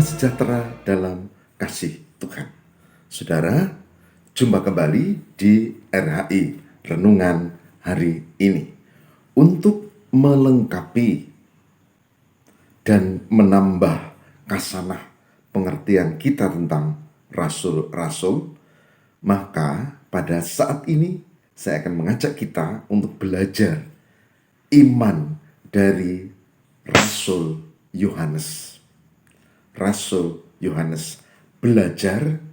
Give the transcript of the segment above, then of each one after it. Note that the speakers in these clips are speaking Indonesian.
Damai sejahtera dalam kasih Tuhan. Saudara, jumpa kembali di RHI Renungan hari ini untuk melengkapi dan menambah kasanah pengertian kita tentang rasul-rasul. Maka pada saat ini saya akan mengajak kita untuk belajar iman dari Rasul Yohanes. Rasul Yohanes, belajar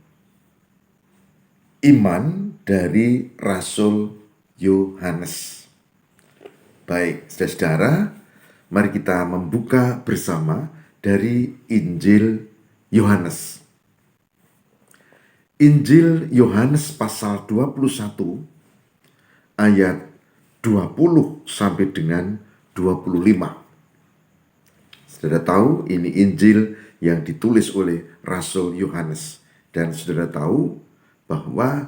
iman dari Rasul Yohanes. Baik, saudara, mari kita membuka bersama dari Injil Yohanes. Injil Yohanes pasal 21 ayat 20 sampai dengan 25. Saudara tahu ini Injil yang ditulis oleh Rasul Yohanes. Dan saudara tahu bahwa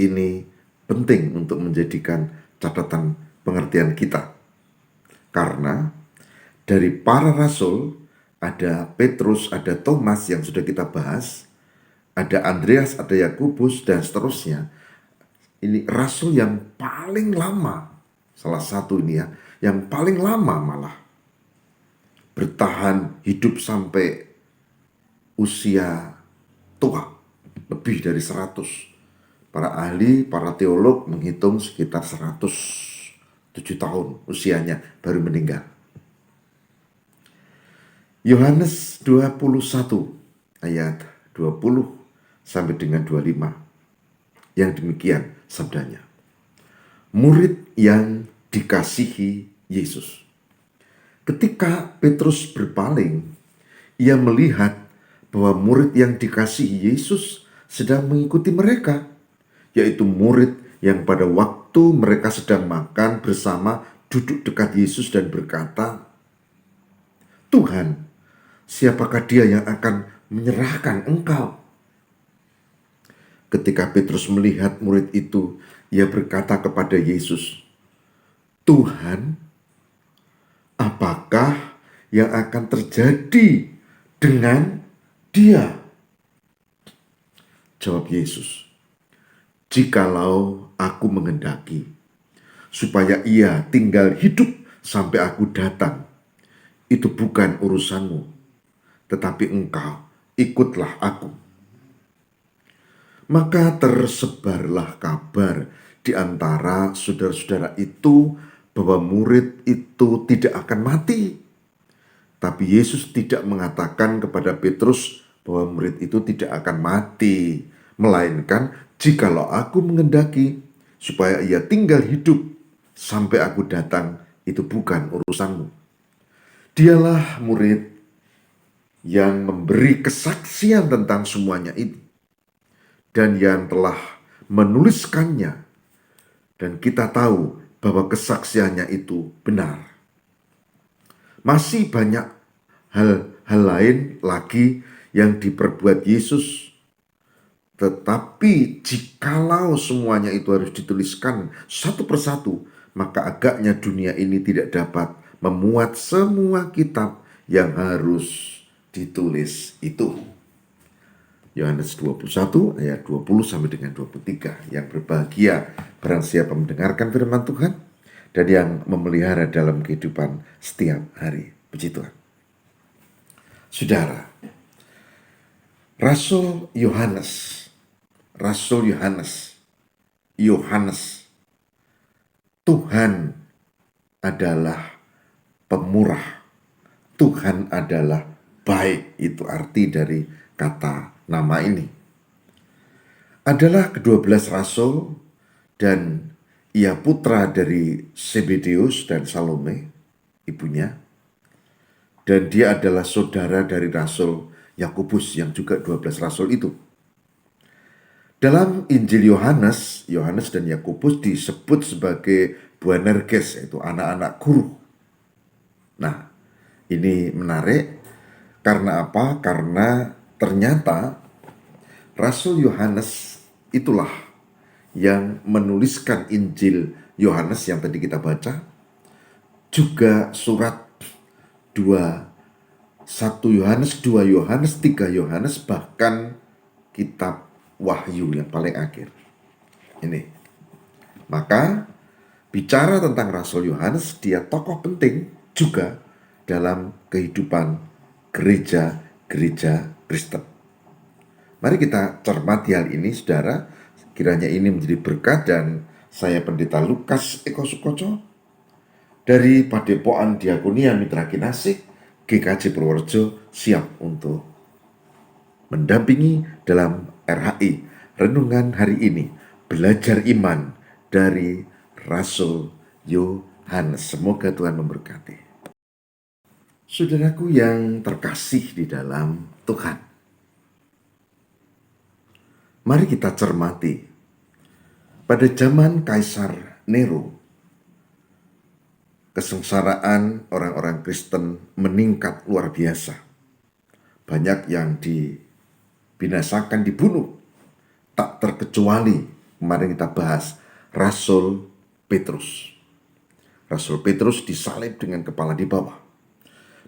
ini penting untuk menjadikan catatan pengertian kita. Karena dari para rasul ada Petrus, ada Thomas yang sudah kita bahas, ada Andreas, ada Yakobus, dan seterusnya. Ini rasul yang paling lama, salah satu ini ya, yang paling lama malah bertahan hidup sampai usia tua, lebih dari 100. Para ahli, para teolog menghitung sekitar 107 tahun usianya baru meninggal. Yohanes 21 ayat 20 sampai dengan 25. Yang demikian sabdanya. Murid yang dikasihi Yesus. Ketika Petrus berpaling, ia melihat bahwa murid yang dikasihi Yesus sedang mengikuti mereka, yaitu murid yang pada waktu mereka sedang makan bersama duduk dekat Yesus dan berkata, "Tuhan, siapakah dia yang akan menyerahkan Engkau?" Ketika Petrus melihat murid itu, ia berkata kepada Yesus, "Tuhan, apakah yang akan terjadi dengan dia?" Jawab Yesus, "Jikalau aku menghendaki supaya ia tinggal hidup sampai aku datang, itu bukan urusanmu, tetapi engkau ikutlah aku." Maka tersebarlah kabar di antara saudara-saudara itu bahwa murid itu tidak akan mati. Tapi Yesus tidak mengatakan kepada Petrus bahwa murid itu tidak akan mati, melainkan jikalau aku menghendaki supaya ia tinggal hidup sampai aku datang, itu bukan urusanmu. Dialah murid yang memberi kesaksian tentang semuanya itu dan yang telah menuliskannya, dan kita tahu bahwa kesaksiannya itu benar. Masih banyak hal lain lagi yang diperbuat Yesus, tetapi jikalau semuanya itu harus dituliskan satu persatu, maka agaknya dunia ini tidak dapat memuat semua kitab yang harus ditulis itu. Yohanes 21 ayat 20 sampai dengan 23. Yang berbahagia barang siapa mendengarkan firman Tuhan dan yang memelihara dalam kehidupan setiap hari. Puji Tuhan. Saudara, Rasul Yohanes, Yohanes, Tuhan adalah pemurah, Tuhan adalah baik. Itu arti dari kata nama ini. Adalah ke-12 rasul dan ia putra dari Zebedeus dan Salome, ibunya. Dan dia adalah saudara dari Rasul Yakobus yang juga 12 rasul itu. Dalam Injil Yohanes dan Yakobus disebut sebagai Boanerges, yaitu anak-anak guru. Nah, ini menarik karena apa? Karena ternyata Rasul Yohanes itulah yang menuliskan Injil Yohanes yang tadi kita baca, juga surat 2 1 Yohanes, 2 Yohanes, 3 Yohanes, bahkan kitab Wahyu yang paling akhir. Ini. Maka bicara tentang Rasul Yohanes, dia tokoh penting juga dalam kehidupan gereja-gereja Kristen. Mari kita cermati hal ini, saudara. Kiranya ini menjadi berkat, dan saya Pendeta Lukas Eko Sukoco dari Padepokan Diakonia Mitra Kinasih GKJ Purworejo siap untuk mendampingi dalam RHI Renungan hari ini, belajar iman dari Rasul Yohanes. Semoga Tuhan memberkati. Saudaraku yang terkasih di dalam Tuhan, mari kita cermati. Pada zaman Kaisar Nero, kesengsaraan orang-orang Kristen meningkat luar biasa. Banyak yang dibinasakan, dibunuh. Tak terkecuali, kemarin kita bahas, Rasul Petrus. Rasul Petrus disalib dengan kepala di bawah.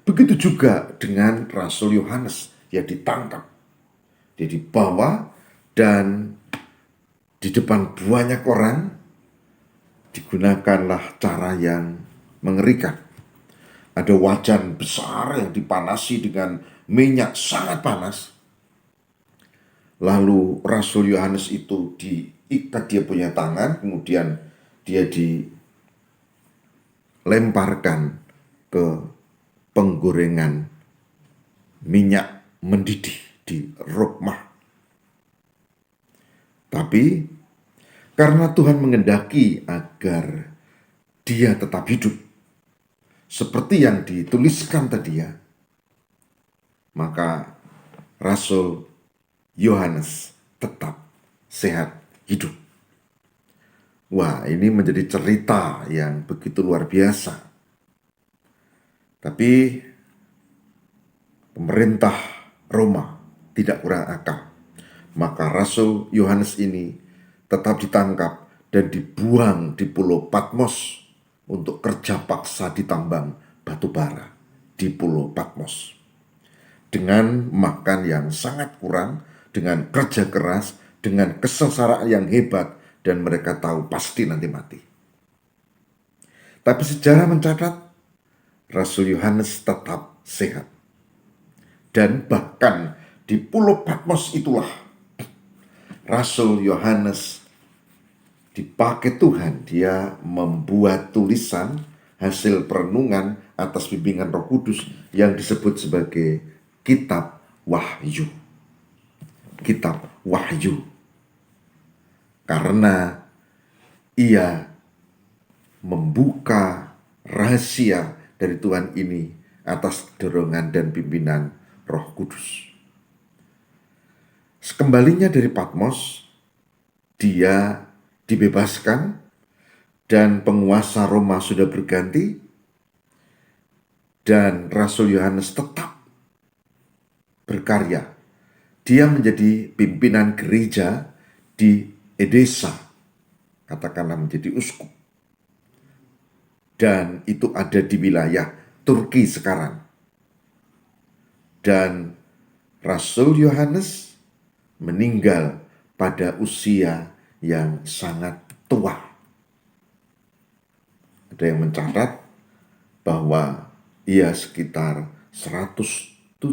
Begitu juga dengan Rasul Yohanes, yang ditangkap. Dia dibawa dan di depan banyak orang digunakanlah cara yang mengerikan. Ada wajan besar yang dipanasi dengan minyak sangat panas. Lalu Rasul Yohanes itu diikat dia punya tangan, kemudian dia dilemparkan ke penggorengan minyak mendidih di rumah. Tapi karena Tuhan mengendaki agar dia tetap hidup, seperti yang dituliskan tadi ya, maka Rasul Yohanes tetap sehat hidup. Wah, ini menjadi cerita yang begitu luar biasa. Tapi pemerintah Roma tidak kurang akal. Maka Rasul Yohanes ini tetap ditangkap dan dibuang di Pulau Patmos untuk kerja paksa di tambang batu bara di Pulau Patmos. Dengan makan yang sangat kurang, dengan kerja keras, dengan kesengsaraan yang hebat, dan mereka tahu pasti nanti mati. Tapi sejarah mencatat Rasul Yohanes tetap sehat. Dan bahkan di Pulau Patmos itulah Rasul Yohanes dipakai Tuhan. Dia membuat tulisan hasil perenungan atas bimbingan Roh Kudus yang disebut sebagai Kitab Wahyu. Kitab Wahyu. Karena ia membuka rahasia dari Tuhan ini atas dorongan dan pimpinan Roh Kudus. Sekembalinya dari Patmos, dia dibebaskan dan penguasa Roma sudah berganti, dan Rasul Yohanes tetap berkarya. Dia menjadi pimpinan gereja di Edesa, katakanlah menjadi uskup. Dan itu ada di wilayah Turki sekarang. Dan Rasul Yohanes meninggal pada usia yang sangat tua. Ada yang mencatat bahwa ia sekitar 107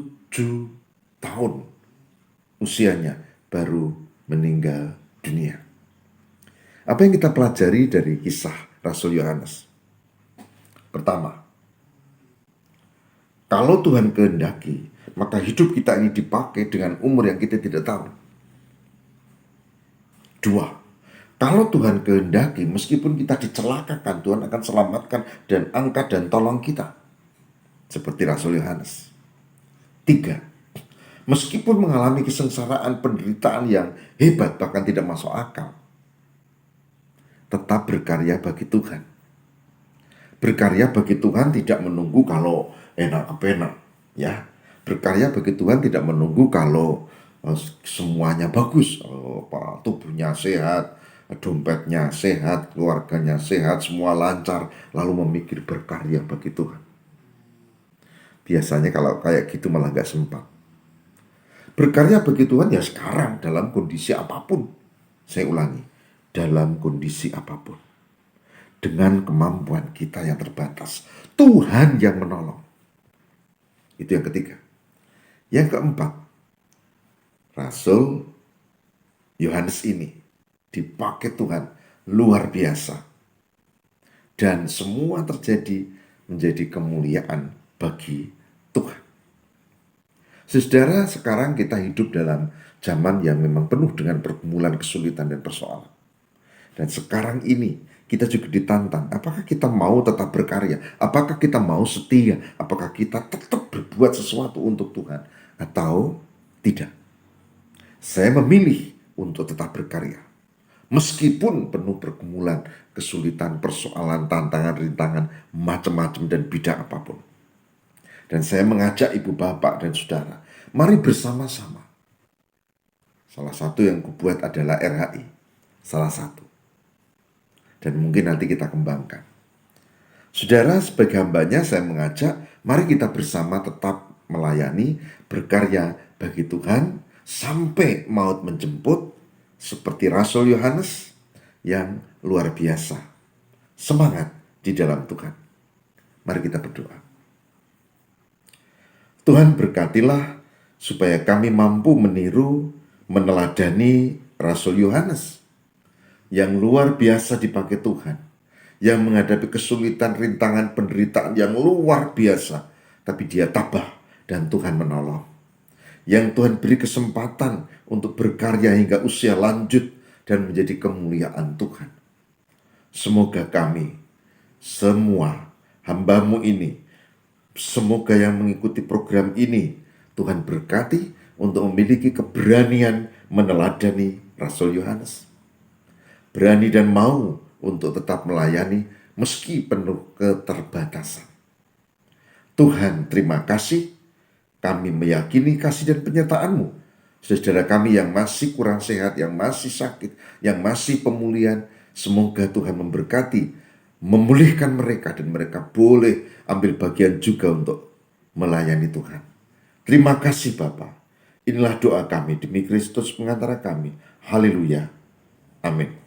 tahun usianya baru meninggal dunia. Apa yang kita pelajari dari kisah Rasul Yohanes? Pertama, kalau Tuhan kehendaki, maka hidup kita ini dipakai dengan umur yang kita tidak tahu. 2, kalau Tuhan kehendaki, meskipun kita dicelakakan, Tuhan akan selamatkan dan angkat dan tolong kita. Seperti Rasul Yohanes. 3, meskipun mengalami kesengsaraan, penderitaan yang hebat, bahkan tidak masuk akal, tetap berkarya bagi Tuhan. Berkarya bagi Tuhan tidak menunggu kalau enak kepenak, ya. Berkarya bagi Tuhan tidak menunggu kalau semuanya bagus, tubuhnya sehat, dompetnya sehat, keluarganya sehat, semua lancar, lalu memikir berkarya bagi Tuhan. Biasanya kalau kayak gitu malah gak sempat. Berkarya bagi Tuhan ya sekarang dalam kondisi apapun. Saya ulangi, dalam kondisi apapun. Dengan kemampuan kita yang terbatas. Tuhan yang menolong. Itu yang ketiga. Yang keempat, Rasul Yohanes ini dipakai Tuhan luar biasa. Dan semua terjadi menjadi kemuliaan bagi Tuhan. Saudara, sekarang kita hidup dalam zaman yang memang penuh dengan pergumulan, kesulitan, dan persoalan. Dan sekarang ini kita juga ditantang, apakah kita mau tetap berkarya? Apakah kita mau setia? Apakah kita tetap berbuat sesuatu untuk Tuhan? Atau tidak? Saya memilih untuk tetap berkarya. Meskipun penuh pergumulan, kesulitan, persoalan, tantangan, rintangan, macam-macam dan bidang apapun. Dan saya mengajak ibu bapak dan saudara, mari bersama-sama. Salah satu yang kubuat adalah RHI. Salah satu. Dan mungkin nanti kita kembangkan. Saudara, sebagai hambanya saya mengajak, mari kita bersama tetap melayani, berkarya bagi Tuhan, sampai maut menjemput, seperti Rasul Yohanes yang luar biasa. Semangat di dalam Tuhan. Mari kita berdoa. Tuhan berkatilah supaya kami mampu meniru, meneladani Rasul Yohanes yang luar biasa dipakai Tuhan, yang menghadapi kesulitan, rintangan, penderitaan yang luar biasa, tapi dia tabah dan Tuhan menolong. Yang Tuhan beri kesempatan untuk berkarya hingga usia lanjut dan menjadi kemuliaan Tuhan. Semoga kami semua hamba-Mu ini, semoga yang mengikuti program ini Tuhan berkati untuk memiliki keberanian meneladani Rasul Yohanes. Berani dan mau untuk tetap melayani meski penuh keterbatasan. Tuhan, terima kasih. Kami meyakini kasih dan penyertaan-Mu. Saudara kami yang masih kurang sehat, yang masih sakit, yang masih pemulihan, semoga Tuhan memberkati, memulihkan mereka, dan mereka boleh ambil bagian juga untuk melayani Tuhan. Terima kasih Bapa. Inilah doa kami demi Kristus pengantara kami. Haleluya. Amin.